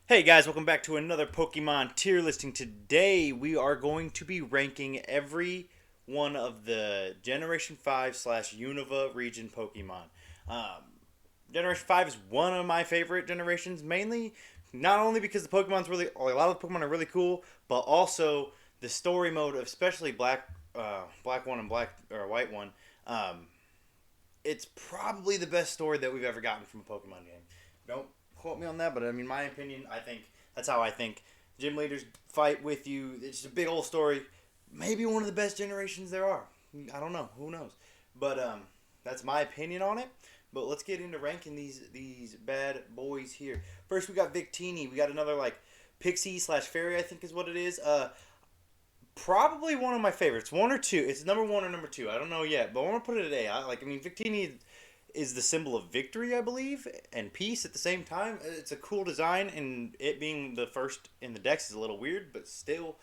Hey guys, welcome back to another Pokemon tier listing. Today we are going to be ranking every one of the Generation 5 slash Unova region Pokemon. Um, Generation 5 is one of my favorite generations, mainly not only because the Pokemon's really, a lot of the Pokemon are really cool, but also the story mode, especially Black one and Black or White one. Um, it's probably the best story that we've ever gotten from a Pokemon game. Don't quote me on that, but I mean, my opinion, I think that's how I think. Gym leaders fight with you. It's just a big old story. Maybe one of the best generations there are. I don't know. Who knows? But that's my opinion on it. But let's get into ranking these bad boys here. First, we got Victini. We got another like pixie slash fairy, I think is what it is. Probably one of my favorites. One or two. It's number one or number two. I don't know yet, but I want to put it at A. I mean, Victini is the symbol of victory, I believe, and peace at the same time. It's a cool design, and it being the first in the decks is a little weird, but still,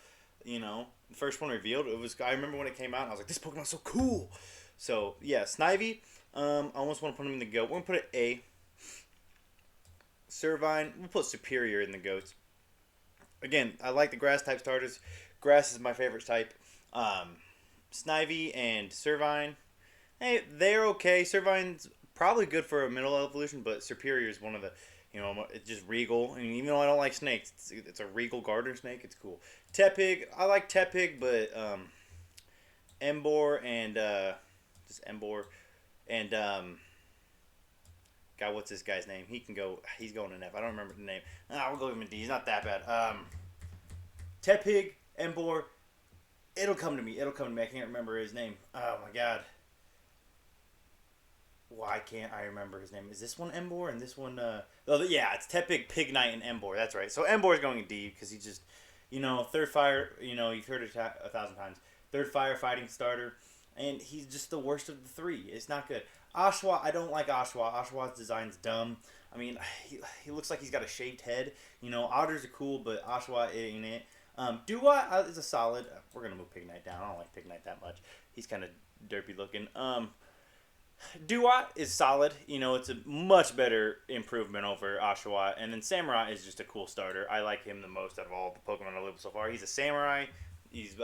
the first one revealed. It was. I remember when it came out, and I was like, "This Pokemon's so cool." So yeah, Snivy. I almost want to put him in the goat. We're gonna put it A. Servine. We'll put Superior in the goats. Again, I like the grass type starters. Grass is my favorite type. Um, Snivy and Servine. Hey, they're okay. Servine's probably good for a middle evolution, but Superior is one of the, it's just regal. I mean, even though I don't like snakes, it's a regal gardener snake. It's cool. Tepig, I like Tepig, but Embor and just Embor and God, what's this guy's name? He can go. He's going to F. I don't remember the name. We'll go with him in D. He's not that bad. Tepig, Embor. It'll come to me. It'll come to me. I can't remember his name. Oh my God. Why can't I remember his name? Is this one Embor and this one? Yeah, it's Tepig, Pignite, and Embor. That's right. So Embor is going to D because he's just, third fire. You've heard it a thousand times. Third fire fighting starter, and he's just the worst of the three. It's not good. Oshwa, I don't like Oshwa. Oshwa's design's dumb. I mean, he looks like he's got a shaved head. Otters are cool, but Oshwa ain't it. Dewott is a solid. We're gonna move Pignite down. I don't like Pignite that much. He's kind of derpy looking. Duat is solid. It's a much better improvement over Oshawott. And then Samurai is just a cool starter. I like him the most out of all the Pokemon I've lived so far. He's a Samurai. He's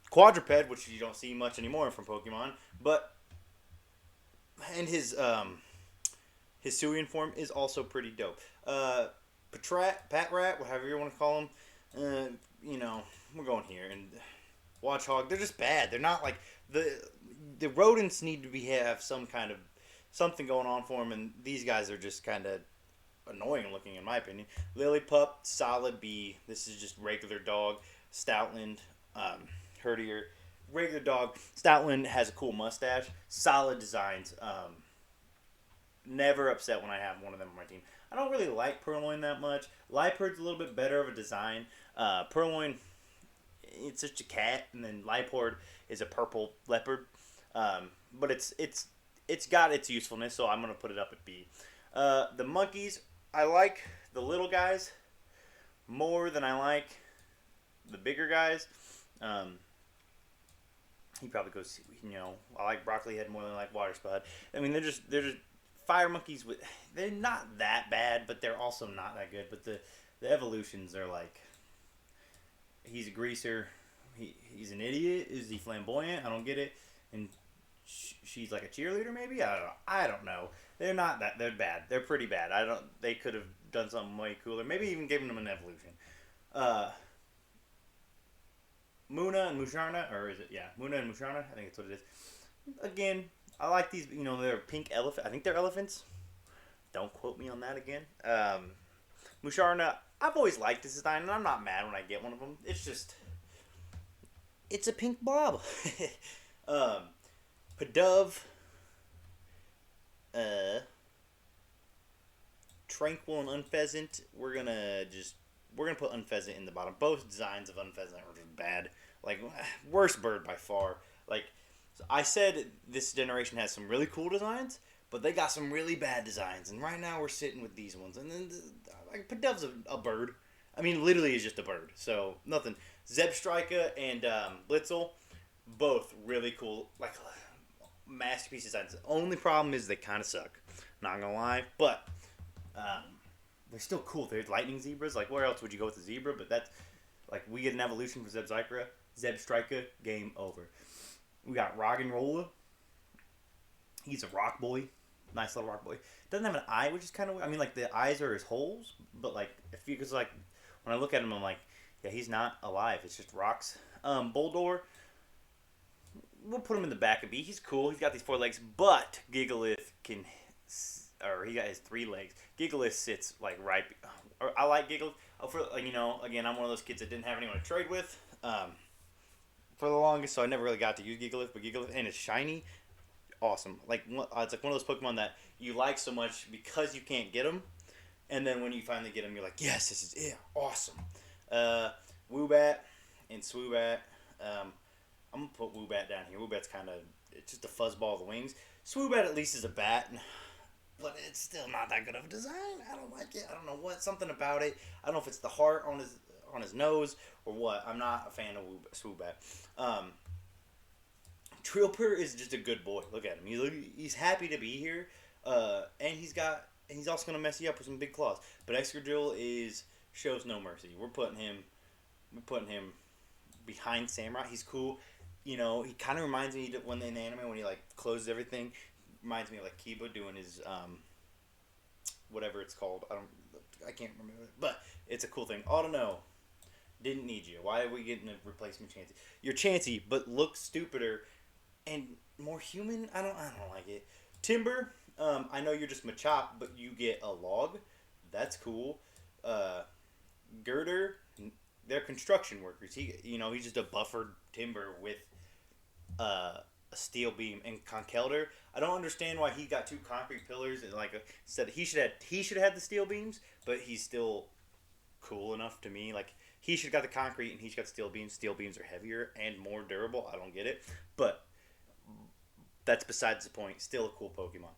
quadruped, which you don't see much anymore from Pokemon. But and his Suian form is also pretty dope. Patrat, whatever you want to call him. We're going here and Watchog. They're just bad. They're not like the rodents need to have some kind of something going on for them, and these guys are just kind of annoying looking in my opinion. Lillipup, solid B. This is just regular dog. Stoutland, Herdier, regular dog. Stoutland has a cool mustache. Solid designs. Never upset when I have one of them on my team. I don't really like Purloin that much. Liepard's a little bit better of a design. Purloin, it's just a cat, and then Liepard is a purple leopard. But it's got its usefulness, so I'm gonna put it up at B. The monkeys, I like the little guys more than I like the bigger guys. He probably goes, I like broccoli head more than I like water spud. I mean, they're just fire monkeys they're not that bad, but they're also not that good. But the evolutions are like, he's a greaser. He's an idiot. Is he flamboyant? I don't get it. And she's like a cheerleader, maybe. I don't know. They're not that. They're bad. They're pretty bad. I don't. They could have done something way cooler. Maybe even given them an evolution. Muna and Musharna, or is it? Yeah, Muna and Musharna. I think that's what it is. Again, I like these. They're pink elephant. I think they're elephants. Don't quote me on that again. Musharna. I've always liked this design, and I'm not mad when I get one of them. It's just, it's a pink blob. Pidove, Tranquil and Unpheasant. We're gonna put Unpheasant in the bottom. Both designs of Unpheasant are just bad. Like, worst bird by far. Like, I said this generation has some really cool designs, but they got some really bad designs. And right now we're sitting with these ones. And then like Pidove's a bird. I mean, literally is just a bird. So nothing. Zebstrika and Blitzel, both really cool. Like, masterpiece designs. The only problem is they kind of suck. Not gonna lie, but they're still cool. They're lightning zebras. Like, where else would you go with a zebra? But that's like we get an evolution for Zeb Striker, game over. We got Roggenrola. He's a rock boy, nice little rock boy. Doesn't have an eye, which is kind of. I mean, like the eyes are his holes, but like if you because like when I look at him, I'm like, yeah, he's not alive. It's just rocks. Boldor. We'll put him in the back of B. He's cool. He's got these 4 legs, but Gigalith can, or he got his 3 legs. Gigalith sits like right. Or I like Gigalith. For again, I'm one of those kids that didn't have anyone to trade with. For the longest, so I never really got to use Gigalith, but Gigalith and it's shiny, awesome. Like it's like one of those Pokemon that you like so much because you can't get them, and then when you finally get them, you're like, yes, this is it, awesome. Woobat and Swoobat. I'm gonna put Woobat down here. Woobat's kind of it's just a fuzzball of the wings. Swoobat at least is a bat, but it's still not that good of a design. I don't like it. I don't know what something about it. I don't know if it's the heart on his nose or what. I'm not a fan of Swoobat. Trilper is just a good boy. Look at him. He's happy to be here, and he's also gonna mess you up with some big claws. But Excadrill shows no mercy. We're putting him behind Samurai. He's cool. He kind of reminds me when in anime when he like closes everything. Reminds me of like Kiba doing his whatever it's called. I can't remember, but it's a cool thing. Autono, didn't need you. Why are we getting a replacement Chansey? You're Chansey, but look stupider and more human. I don't like it. Timber, I know you're just Machop, but you get a log. That's cool. Girder, they're construction workers. He's just a buffered timber with a steel beam. And Conkeldurr, I don't understand why he got 2 concrete pillars and said he should have had the steel beams, but he's still cool enough to me. Like he should have got the concrete and he's got steel beams. Steel beams are heavier and more durable. I don't get it, but that's besides the point. Still a cool Pokemon.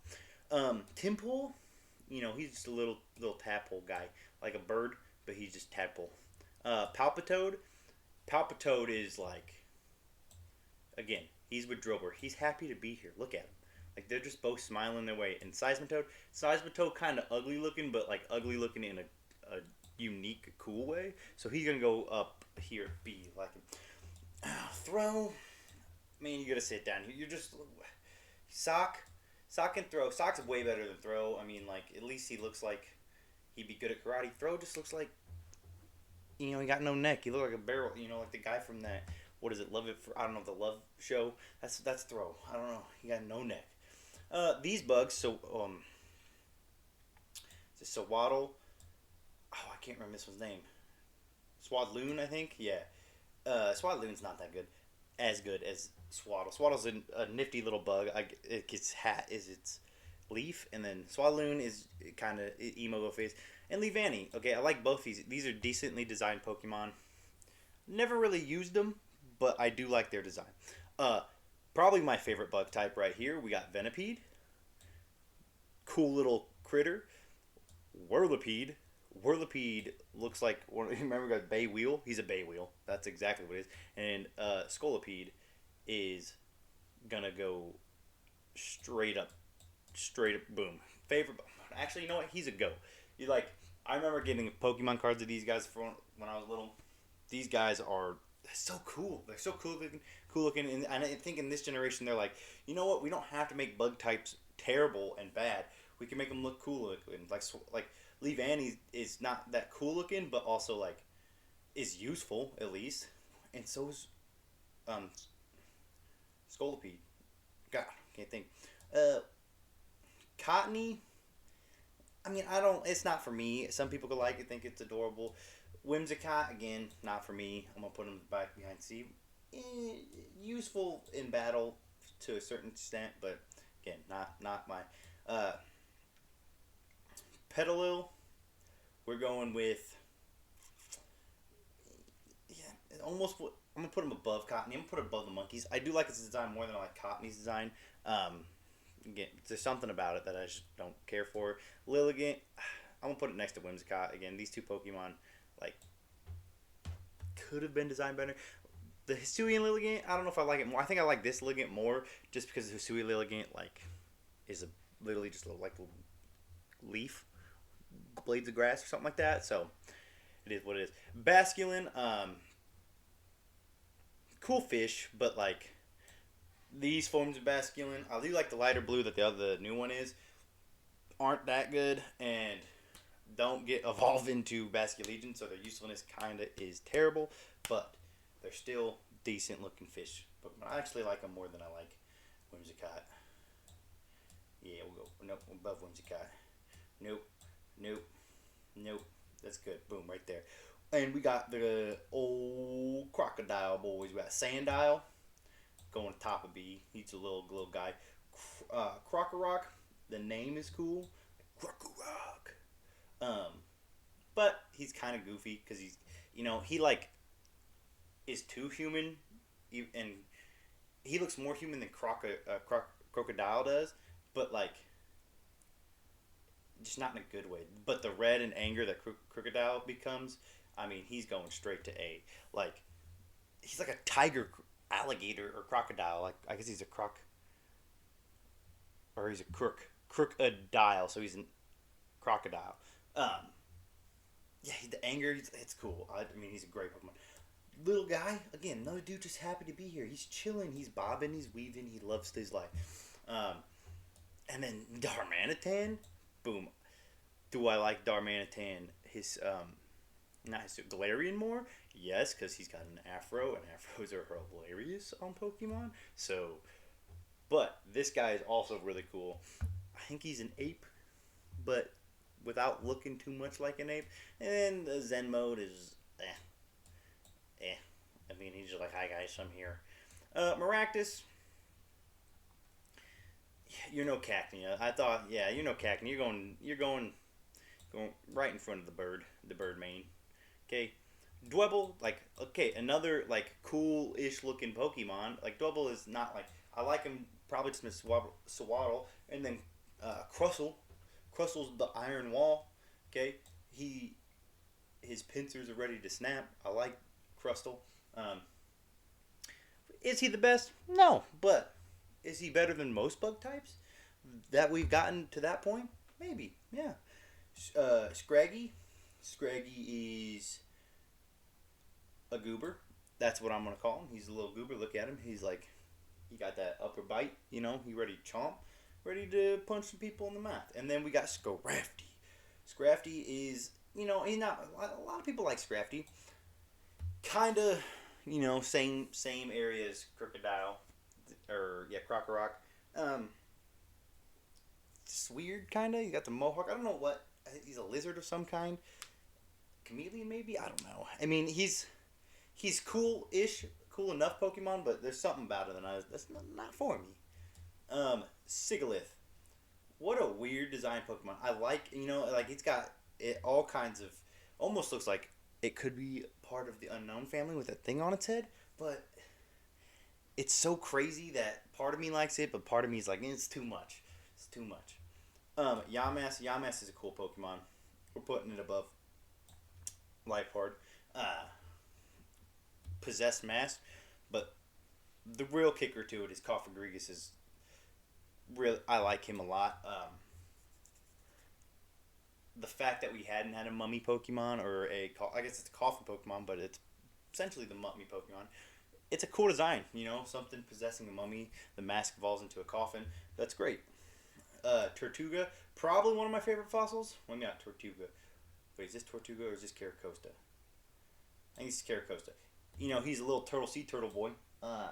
Timpool, he's just a little tadpole guy, like a bird, but he's just tadpole. Palpitoad is like, again, he's with Drillbur. He's happy to be here. Look at him. Like they're just both smiling their way. And Seismitoad kind of ugly looking, but like ugly looking in a unique, cool way. So he's gonna go up here, B. Like Throw. Man, you gotta sit down. You're just Sock and Throw. Sock's way better than Throw. I mean, like at least he looks like he'd be good at karate. Throw just looks like. He got no neck. He looked like a barrel. Like the guy from that. What is it? I don't know, the Love Show. That's Throw. I don't know. He got no neck. These bugs. So is it Swaddle? Oh, I can't remember this one's name. Swadloon, I think. Yeah. Swadloon's not that good. As good as Swaddle. Swaddle's a nifty little bug. Its hat is its leaf, and then Swadloon is kind of emo face. And Leavanny. Okay, I like both these. These are decently designed Pokemon. Never really used them, but I do like their design. Probably my favorite bug type right here. We got Venipede. Cool little critter. Whirlipede. Whirlipede looks like, remember we got Bay Wheel? He's a Bay Wheel. That's exactly what it is. And Scolipede is gonna go straight up, boom. Favorite, actually, you know what? He's a go. I remember getting Pokemon cards of these guys when I was little. These guys are so cool. They're so cool looking. And I think in this generation, they're like, you know what? We don't have to make bug types terrible and bad. We can make them look cool looking. Like Leavanny is not that cool looking, but also like is useful at least. And so is Scolipede. God, can't think. Cottony. I mean, it's not for me. Some people could like it, think it's adorable. Whimsicott, again, not for me. I'm going to put him back behind C. Useful in battle to a certain extent, but again, not my. Petalil, we're going with. Yeah, almost. I'm going to put him above Cottony. I'm going to put him above the monkeys. I do like his design more than I like Cottony's design. Again, there's something about it that I just don't care for. Lilligant, I'm gonna put it next to Whimsicott. Again, these two Pokemon could have been designed better. The Hisuian Lilligant, I don't know if I like it more. I think I like this Lilligant more just because the Hisuian Lilligant is literally just a leaf. blades of grass or something like that. So it is what it is. Basculin, cool fish, but like these forms of Basculin, I do like the lighter blue that the new one is, aren't that good and don't get evolved into Basculegion, so their usefulness kind of is terrible, but they're still decent looking fish Pokemon. I actually like them more than I like Whimsicott. Yeah, we'll go. Nope, above Whimsicott. Nope, nope, nope. That's good. Boom, right there. And we got the old Crocodile boys. We got Sandile going top of B. He's a little guy. Crocorock, the name is cool. Crocorock. But he's kind of goofy because he like is too human, and he looks more human than Crocodile does, but like just not in a good way. But the red and anger that Crocodile becomes, I mean, he's going straight to A. Like he's like a tiger, alligator, or crocodile. Like I guess he's a he's a crocodile. So he's a crocodile. Yeah, the anger, it's cool. I mean, he's a great Pokemon. Little guy, again, another dude just happy to be here. He's chilling, he's bobbing, he's weaving, he loves his life. And then Darmanitan, boom. Do I like Darmanitan? Not his Galarian more? Yes, because he's got an afro, and afros are hilarious on Pokemon. So, but this guy is also really cool. I think he's an ape, but without looking too much like an ape. And the Zen mode is I mean, he's just like, hi guys, I'm here. Maractus, you're no Cacnea. I thought, yeah, you're no Cacnea. You're going right in front of the bird main. Okay, Dwebble, like, okay, another like cool-ish looking Pokemon. Like Dwebble is not like, I like him probably just as Swaddle, and then Crustle. Crustle's the Iron Wall. Okay, his pincers are ready to snap. I like Crustle. Is he the best? No, but is he better than most bug types that we've gotten to that point? Maybe, yeah. Scraggy. Scraggy is a goober. That's what I'm gonna call him. He's a little goober. Look at him. He's like, he got that upper bite. He ready to chomp, ready to punch some people in the mouth. And then we got Scrafty. Scrafty is, he's not. A lot of people like Scrafty. Kind of, same area as Crocodile, or yeah, Crocorock. Just weird, kind of. You got the mohawk. I don't know what. I think he's a lizard of some kind. Chameleon, maybe. I don't know. I mean, he's cool-ish, cool enough Pokemon, but there's something about it that's not for me. Sigalith. What a weird design Pokemon. I like, like it's got all kinds of, almost looks like it could be part of the Unknown family with a thing on its head, but it's so crazy that part of me likes it, but part of me is like, it's too much. It's too much. Yamask. Yamask is a cool Pokemon. We're putting it above Liepard. Possessed Mask, but the real kicker to it is Cofagrigus is real. I like him a lot. The fact that we hadn't had a mummy Pokemon or I guess it's a coffin Pokemon, but it's essentially the mummy Pokemon. It's a cool design, something possessing a mummy. The mask evolves into a coffin. That's great. Tortuga, probably one of my favorite fossils. Well, not Tortuga. Wait, is this Tortuga or is this Caracosta? I think it's Caracosta. He's a little turtle, sea turtle boy. I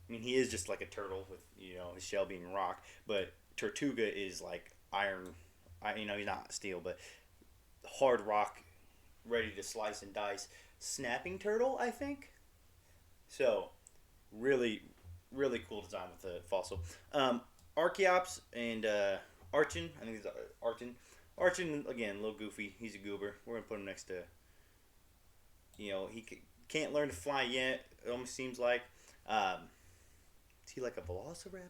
mean, he is just like a turtle with, his shell being rock. But Tortuga is like iron. He's not steel, but hard rock, ready to slice and dice. Snapping turtle, I think. So, really, really cool design with the fossil. Archeops and Archon. I think it's Archon. Archon, again, a little goofy. He's a goober. We're going to put him next to, he can't learn to fly yet, it almost seems like. Is he like a Velociraptor?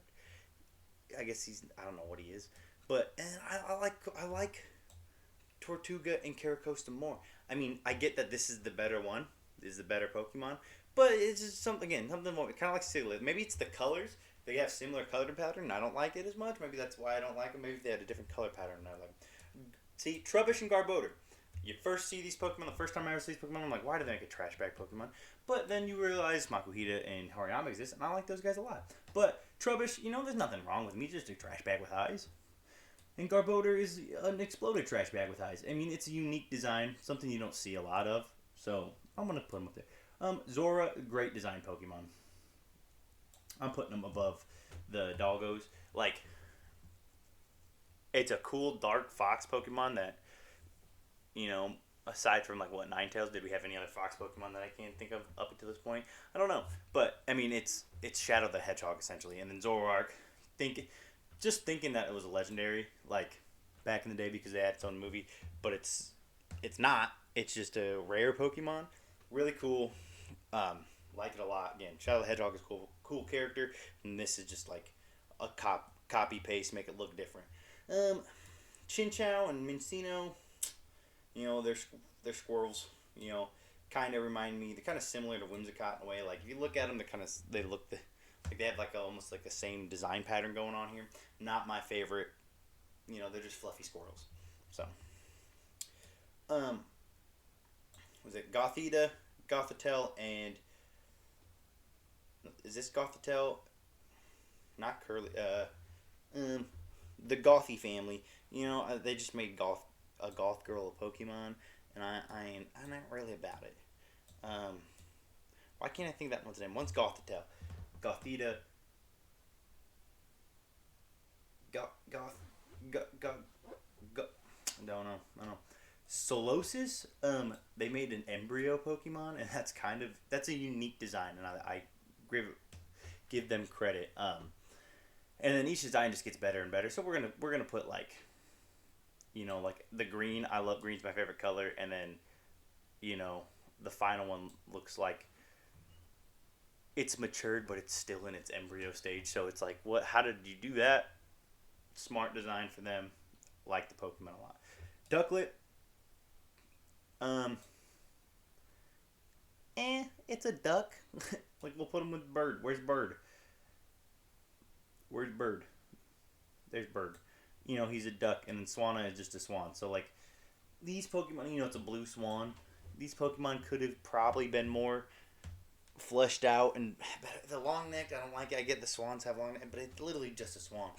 I guess I don't know what he is. But, and I like Tortuga and Caracosta more. I mean, I get that this is the better one. This is the better Pokemon. But it's just something more, kind of like Sigalith. Maybe it's the colors. They have similar color pattern. I don't like it as much. Maybe that's why I don't like them. Maybe if they had a different color pattern, I like them. See, Trubbish and Garbodor. You first see these Pokemon, the first time I ever see these Pokemon, I'm like, why did they make a trash bag Pokemon? But then you realize Makuhita and Hariyama exist, and I like those guys a lot. But Trubbish, there's nothing wrong with me, just a trash bag with eyes. And Garbodor is an exploded trash bag with eyes. I mean, it's a unique design, something you don't see a lot of. So I'm gonna put him up there. Zora, great design Pokemon. I'm putting him above the Doggos. Like, it's a cool dark fox Pokemon that, you know, aside from like what Ninetales, did we have any other fox Pokemon that I can't think of up until this point? I don't know, but I mean, it's Shadow the Hedgehog essentially, and then Zoroark. Thinking that it was a legendary like back in the day because they had its own movie, but it's not. It's just a rare Pokemon. Really cool. Like it a lot. Again, Shadow the Hedgehog is cool character, and this is just like a copy paste, make it look different. Chinchou and Mincino, they're squirrels. Kind of remind me. They're kind of similar to Whimsicott in a way. Like if you look at them, they look like they have like almost like the same design pattern going on here. Not my favorite. They're just fluffy squirrels. So, was it Gothita, Gothitelle, and is this Gothitelle? Not Curly. The Gothy family. They just made a goth girl a Pokemon, and I'm not really about it. Why can't I think that one's name? One's Gothitelle, Gothita, Goth, Go. I don't know. Solosis. They made an embryo Pokemon, and that's a unique design, and I give them credit. And then each design just gets better and better. So we're gonna put like, like the green. I love green's my favorite color, and then, the final one looks like it's matured, but it's still in its embryo stage. So it's like, what? How did you do that? Smart design for them. Like the Pokemon a lot. Ducklet. It's a duck. Like we'll put him with Bird. Where's Bird? Where's Bird? There's Bird. He's a duck, and then Swanna is just a swan. So like these Pokemon, it's a blue swan. These Pokemon could have probably been more fleshed out, and the long neck, I don't like it. I get the swans have long neck, but it's literally just a swan.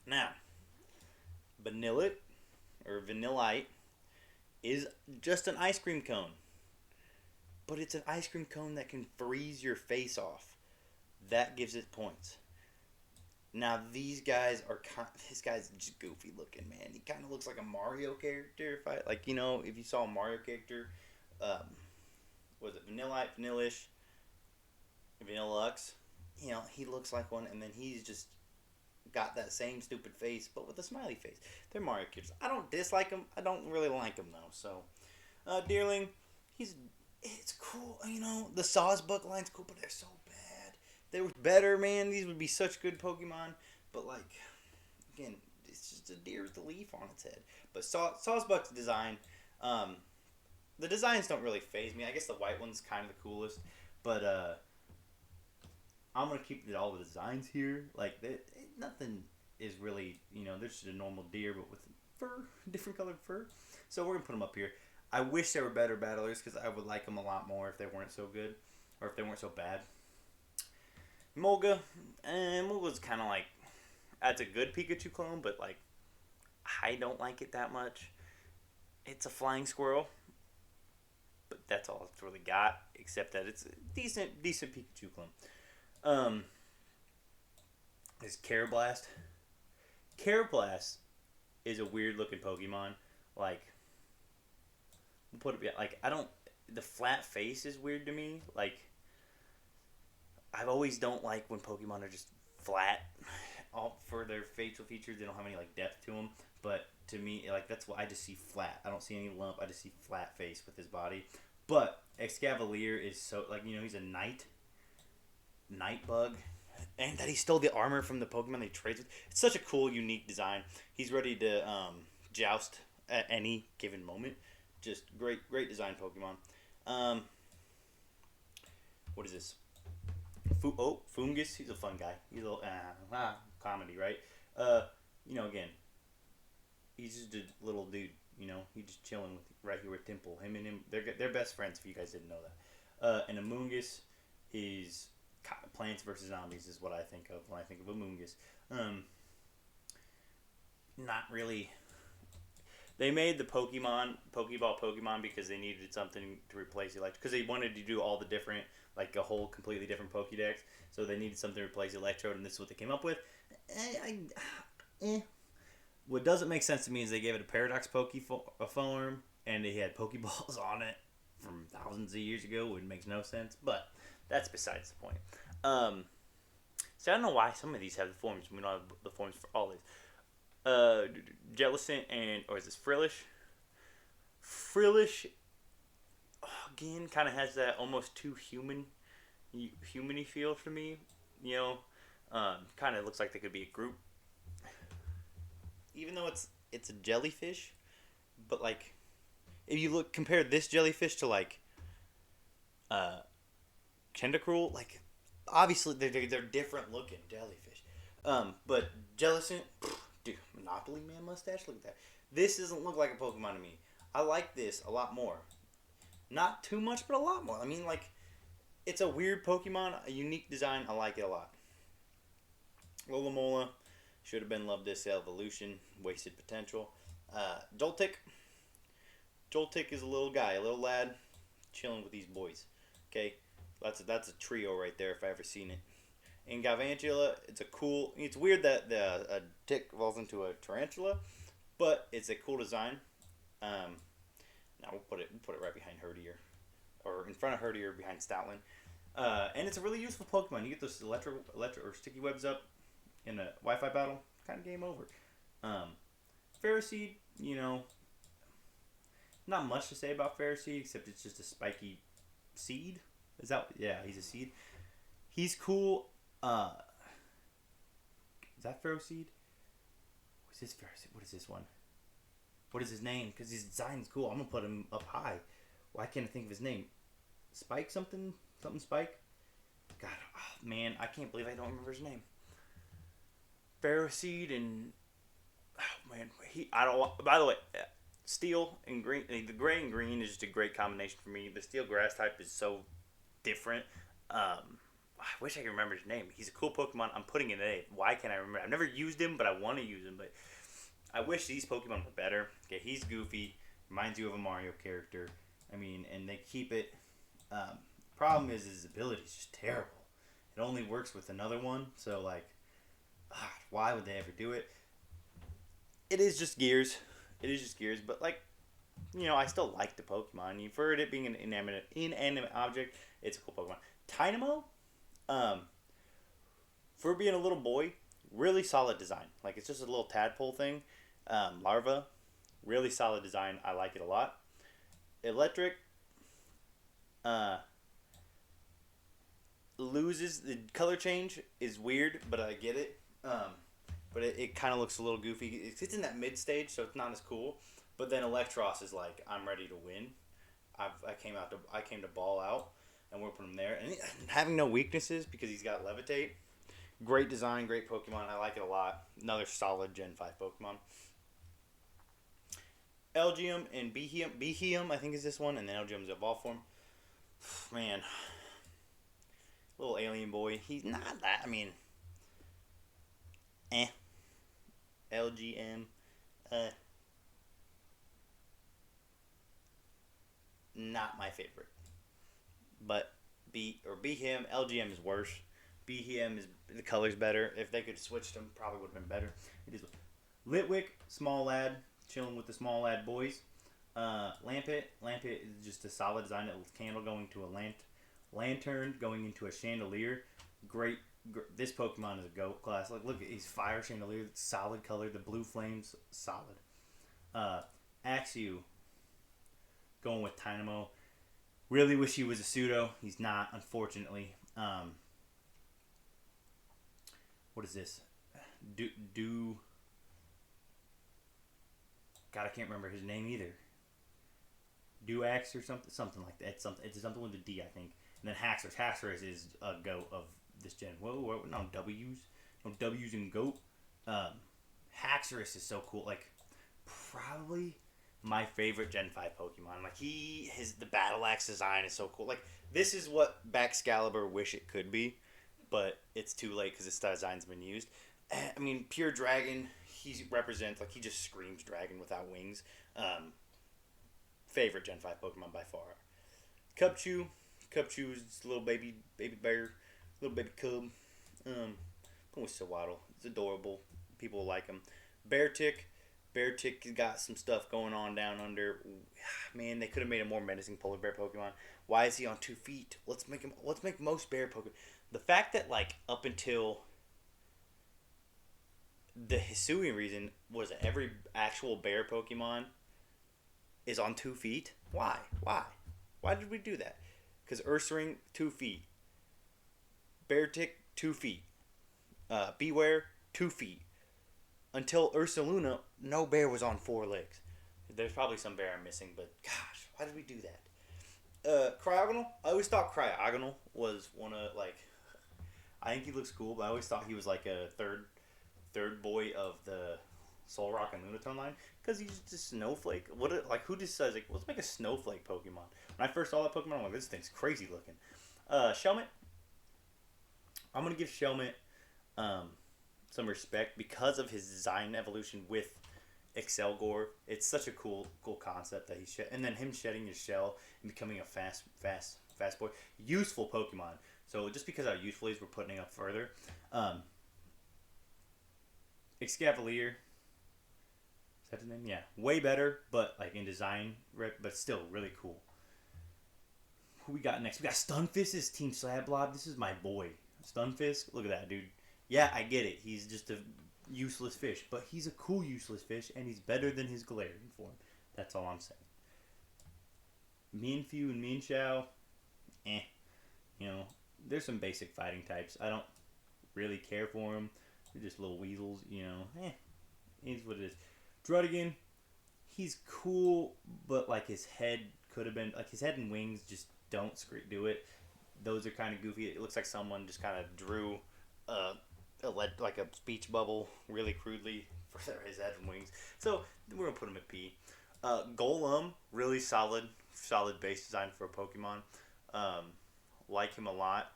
Now, Vanillit or Vanillite is just an ice cream cone. But it's an ice cream cone that can freeze your face off. That gives it points. Now these guys this guy's just goofy looking, man. He kind of looks like a Mario character. If you saw a Mario character, was it Vanillite, Vanillish, Vanillux? He looks like one, and then he's just got that same stupid face, but with a smiley face. They're Mario characters. I don't dislike them. I don't really like them though. So, Deerling, it's cool. The Sawsbuck line's cool, but they're so bad. They were better, man. These would be such good Pokemon, but like, again, it's just a deer with a leaf on its head. But Sawsbuck's design, the designs don't really faze me. I guess the white one's kind of the coolest, but I'm gonna keep all the designs here. Like nothing is really, they're just a normal deer, but with fur, different colored fur. So we're gonna put them up here. I wish there were better battlers because I would like them a lot more if they weren't so good, or if they weren't so bad. Mulga's kind of like, that's a good Pikachu clone, but like, I don't like it that much. It's a flying squirrel, but that's all it's really got, except that it's a decent Pikachu clone. Is Carablast. Carablast is a weird looking Pokemon. Like, we'll put it like, the flat face is weird to me. Like, I always don't like when Pokemon are just flat. All for their facial features, they don't have any like depth to them. But to me, like that's what I just see flat. I don't see any lump. I just see flat face with his body. But Excavalier is so like he's a night bug, and that he stole the armor from the Pokemon they trade with. It's such a cool, unique design. He's ready to joust at any given moment. Just great design Pokemon. What is this? Fungus. He's a fun guy. He's a little comedy, right? Again, he's just a little dude. He's just chilling with right here with Dimple. Him and him, they're best friends. If you guys didn't know that. And Amoongus is Plants vs Zombies is what I think of when I think of Amoongus. Not really. They made the Pokeball because they needed something to replace Electro. Because they wanted to do all the different, like a whole completely different Pokédex. So they needed something to replace Electrode, and this is what they came up with. What doesn't make sense to me is they gave it a Paradox form, and they had Pokeballs on it from thousands of years ago, which makes no sense. But that's besides the point. So I don't know why some of these have the forms. We don't have the forms for all these. Jellicent or is this Frillish? Frillish, again, kind of has that almost too human-y feel for me. Kind of looks like they could be a group. Even though it's a jellyfish, but like, if you compare this jellyfish to like, Tentacruel, like, obviously they're different looking jellyfish. But Jellicent, dude, Monopoly Man mustache, look at that. This doesn't look like a Pokemon to me. I like this a lot more. Not too much, but a lot more. I mean, like, it's a weird Pokemon, a unique design. I like it a lot. Lolamola should have been Love This Evolution. Wasted potential. Joltik. Joltik is a little guy, a little lad, chilling with these boys. Okay, that's a trio right there if I ever seen it. In Galvantula, it's weird that a tick evolves into a tarantula, but it's a cool design. Now we'll put it right behind Herdier, or in front of Herdier behind Stoutland. And it's a really useful Pokemon. You get those electro or sticky webs up in a Wi-Fi battle, kind of game over. Ferroseed, not much to say about Ferroseed except it's just a spiky seed. He's a seed. He's cool. Is that Ferroseed? What's this Ferroseed? What is this one? What is his name? Because his design's cool. I'm gonna put him up high. Why can't I think of his name? Spike something Spike. God, man, I can't believe I don't remember his name. Ferroseed and I don't. By the way, steel and green. The gray and green is just a great combination for me. The steel grass type is so different. I wish I could remember his name. He's a cool Pokemon. I'm putting it in A. Why can't I remember? I've never used him, but I want to use him. But I wish these Pokemon were better. Okay, he's goofy. Reminds you of a Mario character. I mean, and they keep it. Problem is his ability is just terrible. It only works with another one. So, like, why would they ever do it? It is just Gears. But, like, I still like the Pokemon. You've heard it being an inanimate object. It's a cool Pokemon. Tynamo, for being a little boy, really solid design. Like, it's just a little tadpole thing. Larva, really solid design. I like it a lot. Electric, loses the color change is weird, but I get it. But it kind of looks a little goofy. It's in that mid stage, so it's not as cool. But then Electros is like, I'm ready to win. I came to ball out, and we're putting him there. And having no weaknesses because he's got Levitate. Great design, great Pokemon. I like it a lot. Another solid Gen 5 Pokemon. Elgium and Beheum, I think is this one, and then Elgium's evolved form. Man, little alien boy. He's not that. I mean, LGM, not my favorite. But Beheum, LGM is worse. Beheum is the color's better. If they could have switched them, probably would have been better. It is Litwick, small lad, chilling with the small lad boys. Lampet is just a solid design. A candle going to a lantern going into a chandelier. Great. This Pokemon is a GOAT class. Like, look, he's fire chandelier, solid color. The blue flames, solid. Axew, going with Tynamo. Really wish he was a pseudo. He's not, unfortunately. What is this? God, I can't remember his name either. Duax or something like that. It's something with a D, I think. And then Haxorus. Haxorus is a GOAT of this gen. Whoa, no W's. No W's in GOAT. Haxorus is so cool. Like, probably my favorite Gen 5 Pokemon. Like the Battle Axe design is so cool. Like this is what Baxcalibur wish it could be, but it's too late because its design's been used. I mean, Pure Dragon. He represents like he just screams dragon without wings. Favorite Gen 5 Pokemon by far. Cubchoo. Cubchoo is a little baby bear, little baby cub. Waddle. It's adorable. People like him. Beartick. Beartick got some stuff going on down under. Man, they could have made a more menacing polar bear Pokemon. Why is he on 2 feet? Let's make him. Let's make most bear Pokemon. The fact that like up until the Hisuian reason was that every actual bear Pokemon is on 2 feet. Why? Why did we do that? Because Ursaring 2 feet. Beartick 2 feet. Beware 2 feet. Until Ursaluna, no bear was on 4 legs. There's probably some bear I'm missing, but gosh, why did we do that? Cryogonal. I always thought Cryogonal was one of like. I think he looks cool, but I always thought he was like a third boy of the Solrock and Lunatone line because he's just a snowflake. Who just says like let's make a snowflake Pokemon? When I first saw that Pokemon, I'm like this thing's crazy looking. Shelmet. I'm gonna give Shelmet some respect because of his design evolution with Excelgor. It's such a cool concept that and then him shedding his shell and becoming a fast boy, useful Pokemon. So just because how useful he is, we're putting him up further. Excavalier. Is that his name? Yeah. Way better, but like in design, but still really cool. Who we got next? We got Stunfisk. This Team Slablob. This is my boy. Stunfisk. Look at that, dude. Yeah, I get it. He's just a useless fish, but he's a cool useless fish, and he's better than his Galarian form. That's all I'm saying. Mienfoo and Mienshao, there's some basic fighting types. I don't really care for them. They're just little weasels, Is what it is. Druddigan, he's cool, but like his head could have been like his head and wings just don't do it. Those are kind of goofy. It looks like someone just kind of drew like a speech bubble really crudely for his head and wings. So we're gonna put him at P. Golem, really solid base design for a Pokemon. Like him a lot.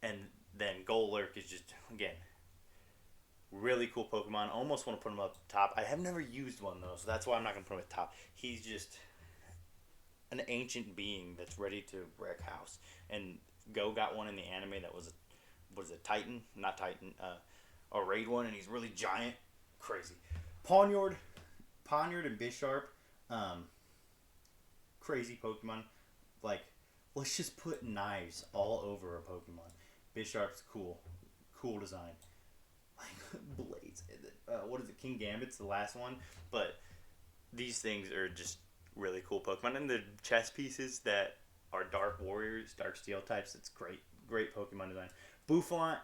And then Golurk is just again really cool Pokemon. Almost want to put him up top. I have never used one though, so that's why I'm not gonna put him at top. He's just an ancient being that's ready to wreck house. And Go got one in the anime that was a Titan, not Titan, a raid one, and he's really giant, crazy. Pawniard and Bisharp, crazy Pokemon. Like, let's just put knives all over a Pokemon. Bisharp's cool design. Like blades. What is it? King Gambit's the last one, but these things are just really cool Pokemon, and the chess pieces that are Dark Warriors, Dark Steel types. It's great Pokemon design. Bouffant,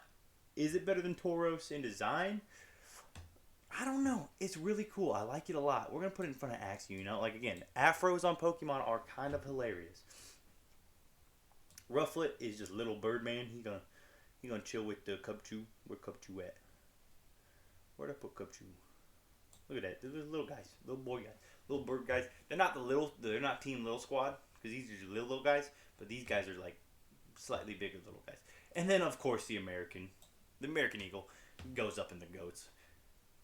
is it better than Tauros in design? I don't know. It's really cool. I like it a lot. We're gonna put it in front of Axew. Like again, afros on Pokemon are kind of hilarious. Rufflet is just little Birdman. He gonna chill with the Cubchoo. Where Cubchoo at? Where'd I put Cubchoo? Look at that. They're little guys, little boy guys, little bird guys. They're not Team Little Squad because these are just little guys. But these guys are like slightly bigger little guys. And then, of course, the American Eagle goes up in the goats.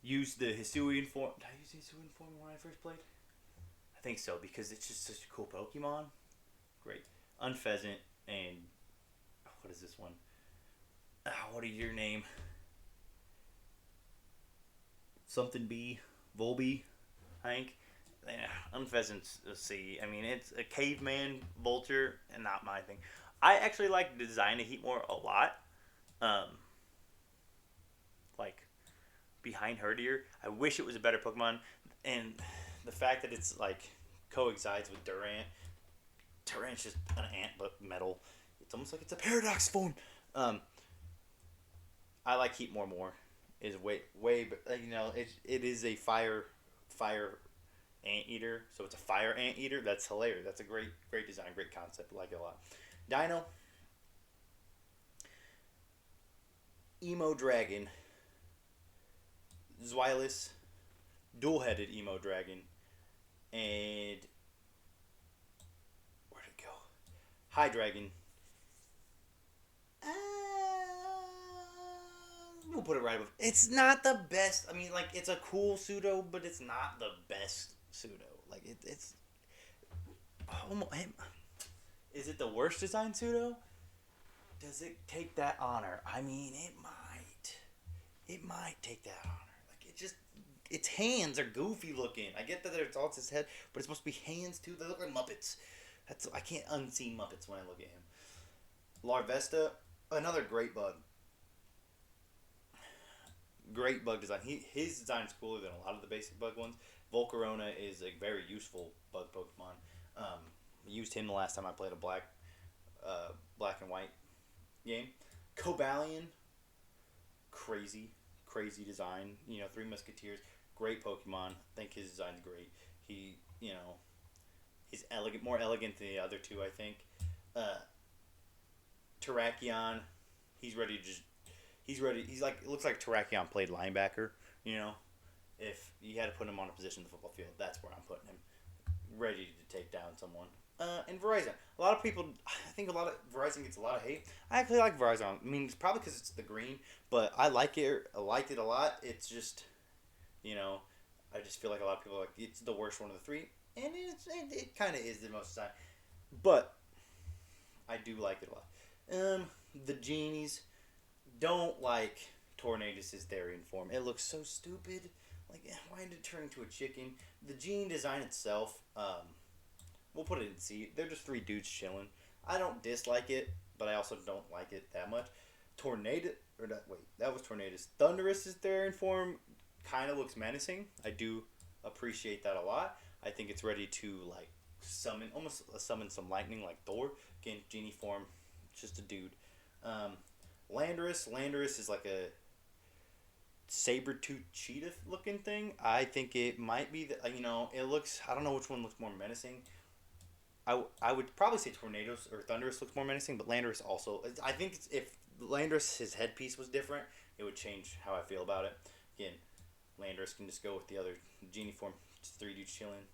Use the Hisuian form. Did I use the Hisuian form when I first played? I think so, because it's just such a cool Pokemon. Great. Unpheasant and... what is this one? What is your name? Something B. Volby, I think. Unpheasant's a C. I mean, it's a caveman vulture and not my thing. I actually like the design of Heatmore a lot. Like, behind Herdier, I wish it was a better Pokemon. And the fact that it's, like, coexists with Durant. Durant's just an ant, but metal. It's almost like it's a paradox form. I like Heatmore more. Is way, it is a fire anteater. So it's a fire anteater. That's hilarious. That's a great design, great concept. I like it a lot. Dino, Emo Dragon, Zweilous, dual-headed emo dragon, and where'd it go? High dragon. We'll put it right above. It's not the best. I mean, like, it's a cool pseudo, but it's not the best pseudo. Like, it's. Oh, is it the worst design pseudo? Does it take that honor? I mean, it might. It might take that honor. Like, it just. Its hands are goofy looking. I get that it's all its head, but it's supposed to be hands too. They look like Muppets. I can't unsee Muppets when I look at him. Larvesta, another great bug. Great bug design. His design is cooler than a lot of the basic bug ones. Volcarona is a very useful bug Pokemon. Used him the last time I played a black and white game. Cobalion, crazy design. Three Musketeers, great Pokemon. I think his design's great. He's elegant, more elegant than the other two, I think. Terrakion, he's ready to just. He's ready. He's like, it looks like Terrakion played linebacker. If you had to put him on a position in the football field, that's where I'm putting him. Ready to take down someone. And Verizon. A lot of people, I think Verizon gets a lot of hate. I actually like Verizon. I mean, it's probably because it's the green, but I like it. I liked it a lot. It's just, I just feel like a lot of people are like, it's the worst one of the three. And it kind of is the most design. But I do like it a lot. The Genies. Don't like Tornadus' Therian form. It looks so stupid. Like, why did it turn into a chicken? The gene design itself, we'll put it in C. They're just three dudes chilling. I don't dislike it, but I also don't like it that much. That was Tornadus. Thunderous' Therian form kind of looks menacing. I do appreciate that a lot. I think it's ready to, like, summon some lightning like Thor. Again, genie form, just a dude. Landorus is like a saber-toothed cheetah looking thing. I think it might be it looks, I don't know which one looks more menacing. I would probably say Tornadoes or Thunderous looks more menacing, but Landorus also. I think if Landorus, his headpiece was different, it would change how I feel about it. Again, Landorus can just go with the other genie form, just three dudes chilling.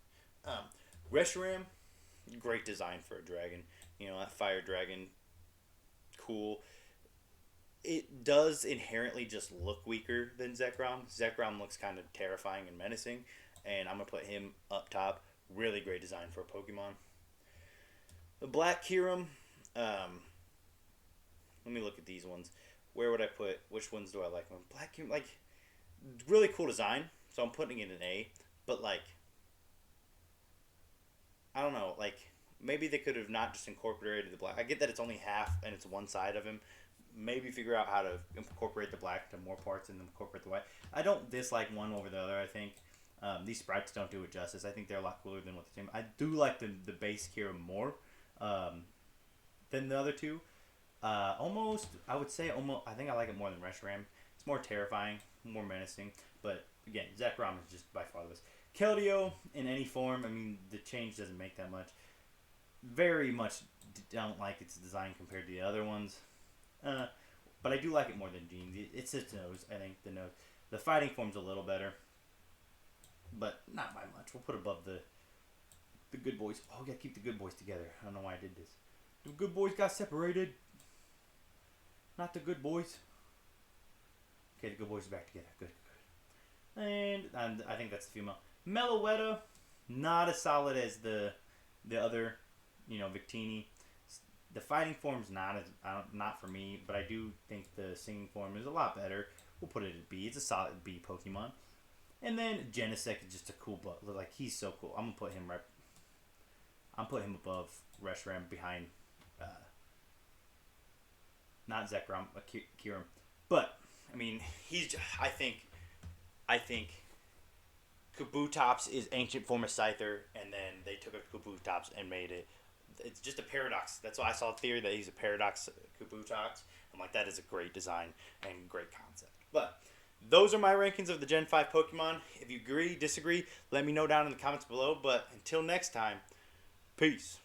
Reshiram, great design for a dragon. That fire dragon, cool. It does inherently just look weaker than Zekrom. Zekrom looks kind of terrifying and menacing, and I'm going to put him up top. Really great design for a Pokemon. The Black Kyurem, let me look at these ones. Where would I put, which ones do I like? Black Kyurem, like, really cool design, so I'm putting it in A, but, like, I don't know, like, maybe they could have not just incorporated the black. I get that it's only half and it's one side of him. Maybe figure out how to incorporate the black to more parts and then incorporate the white. I don't dislike one over the other, I think. These sprites don't do it justice. I think they're a lot cooler than what the team. I do like the base Kyurem more than the other two. Almost, I would say almost. I think I like it more than Reshiram. It's more terrifying, more menacing. But again, Zekrom is just by far the best. Keldeo in any form. I mean, the change doesn't make that much. Very much don't like its design compared to the other ones. But I do like it more than Gene's. It's its nose, I think, the nose. The fighting form's a little better, but not by much. We'll put above the good boys. Oh, we gotta keep the good boys together. I don't know why I did this. The good boys got separated. Not the good boys. Okay, the good boys are back together. Good. And I think that's the female. Meloetta, not as solid as the other, Victini. The fighting form's not for me, but I do think the singing form is a lot better. We'll put it at B. It's a solid B Pokemon. And then Genesect is just a cool bug. Like, he's so cool. I'm putting him above Reshiram, behind not Zekrom, Kyurem. But I mean, I think Kabutops is ancient form of Scyther, and then they took a Kabutops and made it. It's just a paradox. That's why I saw a theory that he's a paradox Kabutops. I'm like, that is a great design and great concept. But those are my rankings of the Gen 5 Pokemon. If you agree, disagree, let me know down in the comments below. But until next time, peace.